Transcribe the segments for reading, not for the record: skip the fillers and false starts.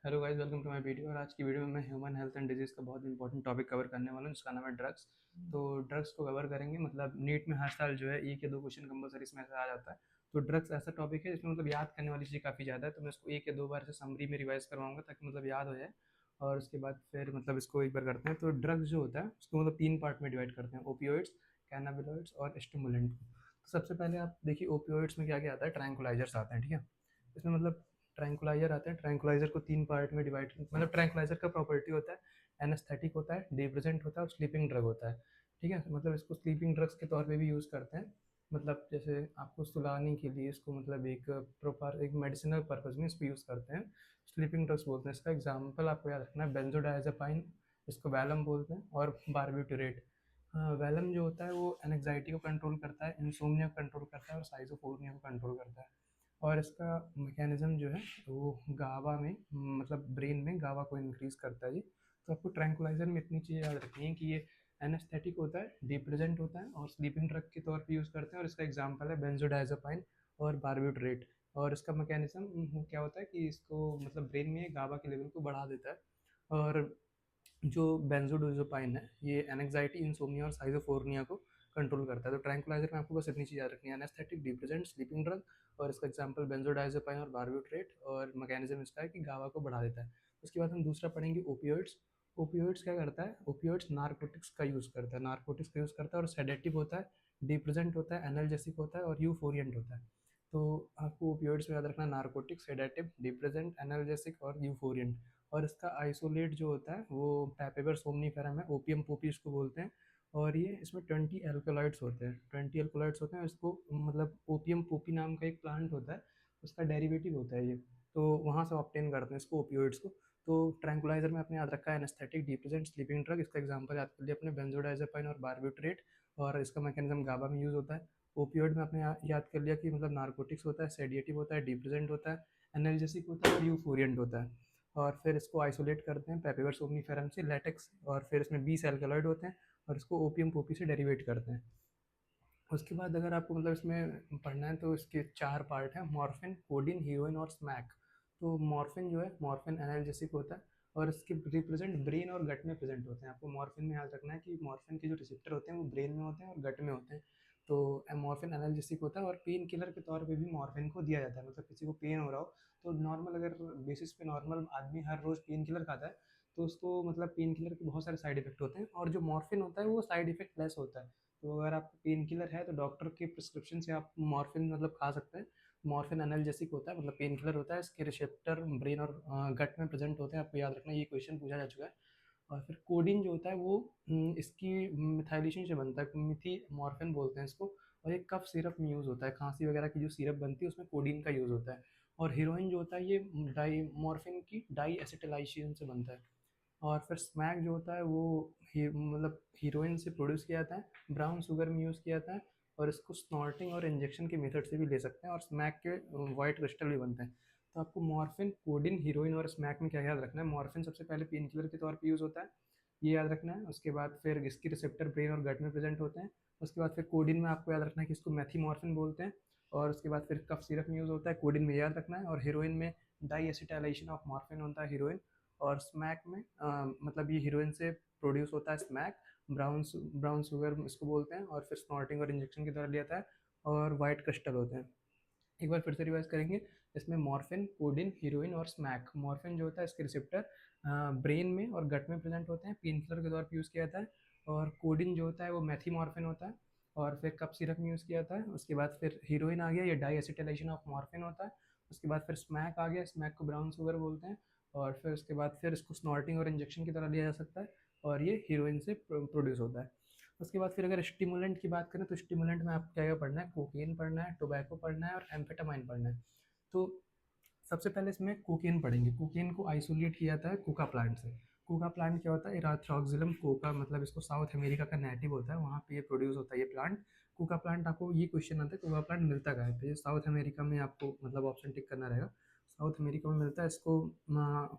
Hello guys, welcome to my video. और आज की वीडियो में मैं ह्यूमन हेल्थ एंड डिजीज़ का बहुत इंपॉर्टेंट टॉपिक कवर करने वाला हूँ, जिसका नाम है ड्रग्स। तो ड्रग्स को कवर करेंगे। मतलब नीट में हर साल जो है एक या दो क्वेश्चन कंपलसरी इसमें से आ जाता है। तो ड्रग्स ऐसा टॉपिक है जिसमें मतलब याद करने वाली चीज़ काफ़ी ज़्यादा है, तो मैं इसको एक या दो बार से समरी में रिवाइज करवाऊंगा ताकि मतलब याद हो जाए। और उसके बाद फिर मतलब इसको एक बार करते हैं। तो ड्रग्स जो होता है उसको मतलब तीन पार्ट में डिवाइड करते हैं: ओपियोइड्स, कैनाबिलॉइड्स और स्टिमुलेंट। तो सबसे पहले आप देखिए ओपियोइड्स में क्या क्या आता है। ट्रैंकुलाइजर्स आते हैं, ठीक है। इसमें मतलब ट्रैंकुलाइजर आते हैं। ट्रैंकुलाइजर को तीन पार्ट में डिवाइड, मतलब ट्रैंकुलाइजर का प्रॉपर्टी होता है एनेस्थेटिक होता है, डिप्रेसेंट होता है और स्लीपिंग ड्रग होता है, ठीक है। मतलब इसको स्लीपिंग ड्रग्स के तौर पे भी यूज़ करते हैं। मतलब जैसे आपको सुलाने के लिए इसको मतलब एक प्रॉपर एक मेडिसिनल पर्पज में इसको यूज़ करते हैं। स्लीपिंग ड्रग्स बोलते हैं। इसका एग्जाम्पल आपको याद रखना है: बेंजोडायजेपाइन, इसको वैलम बोलते हैं, और बारबिटूरेट। वैलम जो होता है वो एनजाइटी को कंट्रोल करता है, इंसोम्निया को कंट्रोल करता है और साइजोफोर्निया को कंट्रोल करता है। और इसका मैकेनिज्म जो है वो गावा में, मतलब ब्रेन में गावा को इंक्रीज करता है ये। तो आपको ट्रैंकुलाइजर में इतनी चीज़ें याद रखनी है कि ये एनेस्थेटिक होता है, डिप्रेजेंट होता है और स्लीपिंग ड्रग के तौर पे यूज़ करते हैं। और इसका एग्जांपल है बेंजोडायजेपाइन और बारबिटूरेट। और इसका मैकेनिज्म क्या होता है कि इसको मतलब ब्रेन में गावा के लेवल को बढ़ा देता है। और जो बेंजोडाइज़ेपाइन है ये एंग्जायटी, इंसोम्निया और साइज़ोफ्रेनिया को कंट्रोल करता है। तो ट्रैंकुलाइजर में आपको बस इतनी चीज़ याद रखनी है: एनेस्थेटिक, डिप्रेजेंट, स्लीपिंग ड्रग। और इसका एग्जांपल बेंजोडाइज़ेपाइन और बारबिटूरेट। और मैकेनिज्म इसका है कि गावा को बढ़ा देता है। उसके बाद हम दूसरा पढ़ेंगे ओपियोइड्स। ओपियोइड्स क्या करता है? ओपियोइड्स नारकोटिक्स का यूज़ करता है, नारकोटिक्स का यूज़ करता है और सेडेटिव होता है, डिप्रेजेंट होता है, एनाल्जेसिक होता है और यूफोरिएंट होता है। तो आपको ओपियोइड्स में याद रखना: नारकोटिक, सेडेटिव, डिप्रेजेंट, एनाल्जेसिक और यूफोरिएंट। और इसका आइसोलेट जो होता है वो पैपेवर सोमनीफेरम है, ओपियम पोपी इसको बोलते हैं। और ये इसमें 20 एल्कोलाइड्स होते हैं, 20 एल्कोलाइड्स होते हैं। इसको मतलब ओपियम पोपी नाम का एक प्लांट होता है, उसका डेरिवेटिव होता है ये। तो वहाँ से ऑप्टेन करते हैं इसको, ओपियोइड्स को। तो ट्रैंकुलाइजर में आपने याद रखा है एनेस्थेटिक, डिप्रेजेंट, स्लीपिंग ड्रग। इसका एग्जांपल याद कर लिया अपने बेंजोडाइजेपाइन और बारबिटूरेट। और इसका मैकेनिज्म गाबा में यूज़ होता है। ओपियोइड में आपने याद कर लिया कि मतलब नारकोटिक्स होता है, सेडिएटिव होता है, डिप्रेजेंट होता है, एनाल्जेसिक होता है और यूफोरिएंट होता है। और फिर इसको आइसोलेट करते हैं पेपिवर सोमनीफेरम से, लेटेक्स। और फिर इसमें 20 एल्कलॉइड होते हैं और इसको ओपियम पोपी से डेरिवेट करते हैं। उसके बाद अगर आपको मतलब इसमें पढ़ना है तो इसके चार पार्ट हैं: मॉर्फिन, कोडिन, हीरोइन और स्मैक। तो मॉर्फिन जो है, मॉर्फिन एनाल्जेसिक होता है और इसके रिप्रेजेंट ब्रेन और गट में प्रेजेंट होते हैं। आपको मॉर्फिन में याद रखना है कि मॉर्फिन के जो रिसेप्टर होते हैं वो ब्रेन में होते हैं और गट में होते हैं। तो मॉर्फिन एनाल्जेसिक होता है और पेन किलर के तौर पे भी मॉर्फिन को दिया जाता है। मतलब किसी को पेन हो रहा हो तो नॉर्मल, अगर बेसिस पे नॉर्मल आदमी हर रोज़ पेन किलर खाता है तो उसको मतलब पेन किलर के बहुत सारे साइड इफेक्ट होते हैं, और जो मॉर्फिन होता है वो साइड इफेक्ट लेस होता है। तो अगर आपको पेन किलर है तो डॉक्टर के प्रिस्क्रिप्शन से आप मॉर्फिन मतलब खा सकते हैं। मॉर्फिन एनाल्जेसिक होता है, मतलब पेन किलर होता है। इसके रिसेप्टर ब्रेन और गट में प्रेजेंट होते हैं। आपको याद रखना, ये क्वेश्चन पूछा जा चुका है। और फिर कोडिन जो होता है वो इसकी मिथाइलेशन से बनता है, मिथी मॉर्फिन बोलते हैं इसको। और एक कफ सिरप में यूज़ होता है, खांसी वगैरह की जो सिरप बनती है उसमें कोडिन का यूज़ होता है। और हीरोइन जो होता है ये डाई मॉर्फिन की डाई एसिटिलाइजेशन से बनता है। और फिर स्मैक जो होता है वो मतलब हीरोइन से प्रोड्यूस किया जाता है, ब्राउन शुगर में यूज़ किया जाता है। और इसको स्नॉर्टिंग और इंजेक्शन के मेथड से भी ले सकते हैं, और स्मैक के वाइट क्रिस्टल भी बनते हैं। तो आपको मॉर्फिन, कोडिन, हीरोइन और स्मैक में क्या याद रखना है: मॉर्फिन सबसे पहले पेन किलर के तौर पे यूज़ होता है, ये याद रखना है। उसके बाद फिर इसकी रिसेप्टर ब्रेन और गट में प्रेजेंट होते हैं। उसके बाद फिर कोडिन में आपको याद रखना है कि इसको मेथीमॉर्फिन बोलते हैं। और उसके बाद फिर कफ सिरप में यूज़ होता है, कोडिन में याद रखना है। और हीरोइन में डाई एसिटाइलेशन ऑफ मॉर्फिन होता है हीरोइन। और स्मैक में मतलब ये हीरोइन से प्रोड्यूस होता है स्मैक, ब्राउन शुगर इसको बोलते हैं। और फिर स्नॉटिंग और इंजेक्शन की तरह लिया जाता है, और वाइट क्रिस्टल होते हैं। एक बार फिर से रिवाइज करेंगे। इसमें मॉर्फिन, कोडिन, हीरोइन और स्मैक। मॉर्फिन जो होता है इसके रिसेप्टर ब्रेन में और गट में प्रेजेंट होते हैं, पेन किलर के तौर पर यूज़ किया जाता है। और कोडिन जो होता है वो मैथीमॉर्फिन होता है और फिर कप सिरप में यूज़ किया जाता है। उसके बाद फिर हीरोइन आ गया, ये डाई एसिटाइलेशन ऑफ मॉर्फिन होता है। उसके बाद फिर स्मैक आ गया, स्मैक को ब्राउन शुगर बोलते हैं। और फिर उसके बाद फिर इसको स्नॉटिंग और इंजेक्शन की तरह लिया जा सकता है, और ये हीरोइन से प्रोड्यूस होता है। उसके बाद फिर अगर स्टिमुलेंट की बात करें तो स्टिमुलेंट में आपको क्या क्या पढ़ना है: कोकेन पढ़ना है, टोबैको पढ़ना है और एम्फेटामाइन पढ़ना है। तो सबसे पहले इसमें कोकेन पढ़ेंगे। कोकेन को आइसोलेट किया जाता है कोका प्लांट से। कोका प्लांट क्या होता है? इराथ्रोक्सिलम कोका, मतलब इसको साउथ अमेरिका का नेटिव होता है, वहाँ पे ये प्रोड्यूस होता है ये प्लांट। कोका प्लांट, आपको ये क्वेश्चन आता है कोका प्लांट मिलता कहाँ है, तो ये साउथ अमेरिका में आपको मतलब ऑप्शन टिक करना रहेगा। साउथ अमेरिका में मिलता है। इसको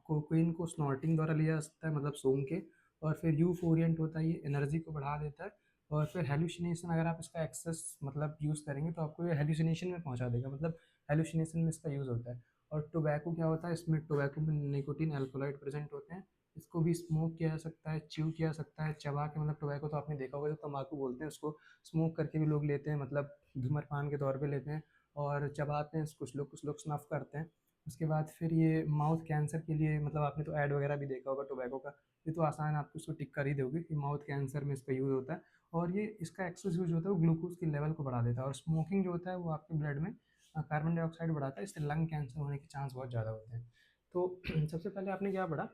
कोकेन को स्नॉटिंग द्वारा लिया जा सकता है, मतलब सूंघ के। और फिर यूफोरिएंट होता है, ये एनर्जी को बढ़ा देता है। और फिर हेलुसिनेशन, अगर आप इसका एक्सेस मतलब यूज़ करेंगे तो आपको ये हेलुसिनेशन में पहुंचा देगा, मतलब हेलुसिनेशन में इसका यूज़ होता है। और टोबैको क्या होता है, इसमें टोबैको में निकोटीन एल्कोलाइड प्रेजेंट होते हैं। इसको भी स्मोक किया जा सकता है, च्यू किया जा सकता है, चबा के, मतलब टोबैको तो आपने देखा होगा जो तम्बाकू बोलते हैं उसको स्मोक करके भी लोग लेते हैं, मतलब धूम्रपान के तौर पे लेते हैं और चबाते हैं, कुछ लोग स्नफ करते हैं। उसके बाद फिर ये माउथ कैंसर के लिए, मतलब आपने तो ऐड वगैरह भी देखा होगा टोबैको का, ये तो आसान आपको उसको टिक कर ही दोगे कि माउथ कैंसर में इसका यूज़ होता है। और ये इसका एक्सेस यूज होता है वो ग्लूकोज के लेवल को बढ़ा देता है, और स्मोकिंग जो होता है वो आपके ब्लड में कार्बन डाइऑक्साइड बढ़ाता है, इससे लंग कैंसर होने के चांस बहुत ज़्यादा होते हैं। तो सबसे पहले आपने क्या पढ़ा,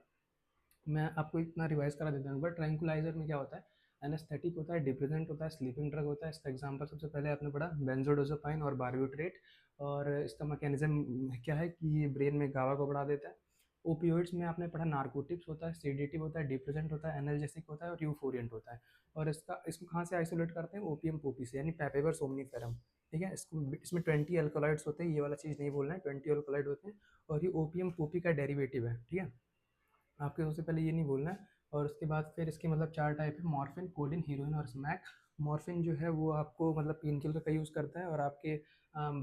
मैं आपको इतना रिवाइज करा देता हूँ। बट ट्रैंक्विलाइजर में क्या होता है, एनेस्थेटिक होता है, डिप्रेसेंट होता है, स्लीपिंग ड्रग होता है। इसका एग्जांपल सबसे पहले आपने पढ़ा बेंजोडाज़ोपाइन और बारबिट्रेट। और इसका मैकेनिज्म क्या है कि ये ब्रेन में गावा को बढ़ा देता है। ओपियोइड्स में आपने पढ़ा नार्कोटिक्स होता है, सेडेटिव होता है, डिप्रेसेंट होता है, एनर्जेसिक होता है और यूफोरियंट होता है। और इसको कहाँ से आइसोलेट करते हैं, ओपियम पोपी से, यानी पैपेवर सोमनीफेरम। ठीक है, इसमें 20 अल्कोलाइड्स होते हैं, ये वाला चीज़ नहीं बोलना है, 20 अल्कोलाइड होते हैं। और ये ओपियम पोपी का डेरिवेटिव है। ठीक है, आपके सबसे पहले ये नहीं बोलना है। और उसके बाद फिर इसके मतलब 4 टाइप है, मॉर्फिन, कोडिन, हीरोइन और स्मैक। मॉर्फिन जो है वो आपको मतलब पेन किलर का यूज़ करता है और आपके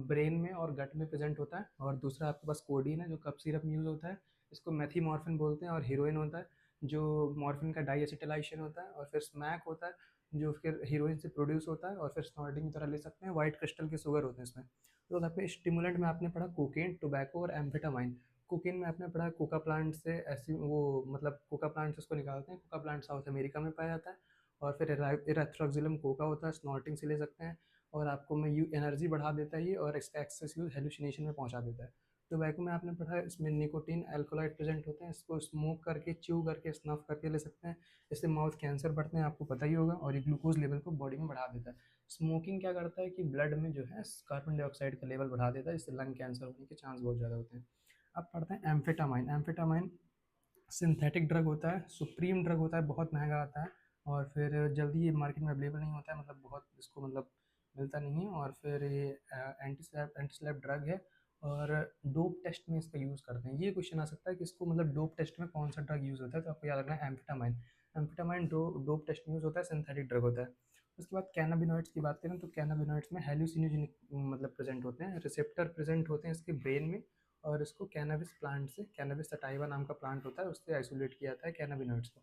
ब्रेन में और गट में प्रेजेंट होता है। और दूसरा आपके पास कोडिन है जो कफ सिरप में यूज़ होता है, इसको मेथीमॉर्फिन बोलते हैं। और हीरोइन होता है जो मॉर्फिन का डाइएसिटाइलेशन होता है। और फिर स्मैक होता है जो फिर हीरोइन से प्रोड्यूस होता है और फिर स्नॉर्टिंग की तरह ले सकते हैं। वाइट क्रिस्टल के शुगर होते हैं इसमें। तो आपके स्टिमुलेंट में आपने पढ़ा कोकेन, टोबैको और एम्फेटामाइन। कोकेन में आपने पढ़ा कोका प्लांट से, ऐसी वो मतलब कोका प्लांट से उसको निकालते हैं, कोका प्लांट साउथ अमेरिका में पाया जाता है। और फिर इरेथ्रोक्सिलम कोका होता है, स्नॉटिंग से ले सकते हैं। और आपको में यू एनर्जी बढ़ा देता है ये, और इसका एक्सेस यूज हेलुसिनेशन में पहुंचा देता है। टोबैको में आपने पढ़ा इसमें निकोटीन एल्कोलाइड प्रेजेंट होते हैं, इसको स्मोक करके, च्यू करके, स्नफ करके ले सकते हैं। इससे माउथ कैंसर बढ़ते हैं, आपको पता ही होगा। और ये ग्लूकोज लेवल को बॉडी में बढ़ा देता है। स्मोकिंग क्या करता है कि ब्लड में जो है कार्बन डाइऑक्साइड का लेवल बढ़ा देता है, इससे लंग कैंसर होने के चांस बहुत ज़्यादा होते हैं। अब पढ़ते हैं एम्फेटामाइन। एम्फेटामाइन सिंथेटिक ड्रग होता है, सुप्रीम ड्रग होता है, बहुत महंगा आता है। और फिर जल्दी ये मार्केट में अवेलेबल नहीं होता है, मतलब बहुत इसको मतलब मिलता नहीं है। और फिर ये एंटी स्लैप ड्रग है। और डोप टेस्ट में इसका यूज़ करते हैं। ये क्वेश्चन आ सकता है कि इसको मतलब डोप टेस्ट में कौन सा ड्रग यूज़ होता है, तो आपको याद रखना है एम्फेटामाइन। एम्फेटामाइन डोप टेस्ट में यूज़ होता है, सिंथेटिक ड्रग होता है। उसके बाद कैनाबिनॉइड्स की बात करें तो कैनाबिनॉइड्स में हेलुसिनोजेनिक मतलब प्रेजेंट होते हैं, रिसेप्टर प्रेजेंट होते हैं इसके ब्रेन में। और इसको कैनबिस प्लांट से, कैनबिस सटाइवा नाम का प्लांट होता है, उससे आइसोलेट किया जाता है कैनाबिनॉइड्स को।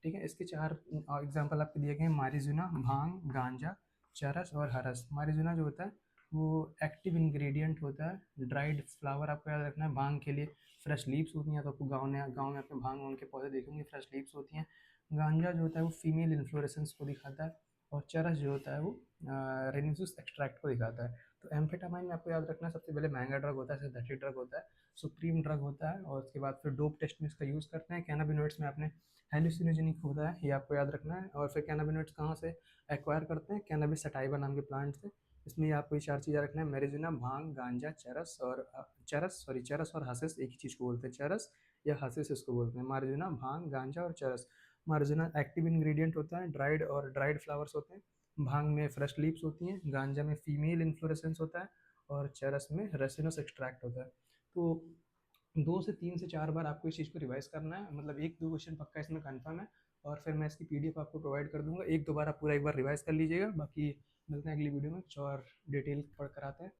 ठीक है, इसके 4 एग्जांपल आपको दिए गए हैं, मारिजुना, भांग, गांजा, चरस और हरस। मारिजुना जो होता है वो एक्टिव इंग्रेडिएंट होता है, ड्राइड फ्लावर आपको याद रखना है। भांग के लिए फ्रेश लीव्स होती हैं, तो आपको गाँव में अपने भांग वांग के पौधे देखेंगे, फ्रेश लीव्स होती हैं। गांजा जो होता है वो फीमेल इन्फ्लोरेसेंस को दिखाता है। और चरस जो होता है वो रेनिसुस एक्सट्रैक्ट को दिखाता है। तो एम्फेटामाइन में आपको याद रखना है सबसे पहले महंगा ड्रग होता है, सिंथेटिक ड्रग होता है, सुप्रीम ड्रग होता है। और उसके बाद फिर डोप टेस्ट में इसका यूज़ करते हैं। कैनाबिनॉइड्स में आपने हेलुसिनोजेनिक होता है, ये आपको याद रखना है। और फिर कैनाबिनॉइड्स कहाँ से एक्वायर करते हैं, कैनबिस सटाइवा नाम के प्लांट से। इसमें आपको ये 4 चीज़ें रखना है, मेरिजुना, भांग, गांजा, चरस और चरस और हसिस एक ही चीज़ को बोलते हैं, चरस या हसिस इसको बोलते हैं। मार्जुना, भांग, गांजा और चरस। मार्जुना एक्टिव इंग्रेडिएंट होता है, ड्राइड फ्लावर्स होते हैं। भांग में फ्रेश लीव्स होती हैं, गांजा में फीमेल इन्फ्लोरेसेंस होता है और चरस में रेसिनस एक्सट्रैक्ट होता है। तो 2 से 4 बार आपको इस चीज़ को रिवाइज करना है, मतलब 1-2 क्वेश्चन पक्का इसमें कंफर्म है। और फिर मैं इसकी पीडीएफ आपको प्रोवाइड कर दूंगा, 1-2 बार आप पूरा एक बार रिवाइज कर लीजिएगा। बाकी मिलते हैं अगली वीडियो में, कुछ और डिटेल पढ़ कर आते हैं।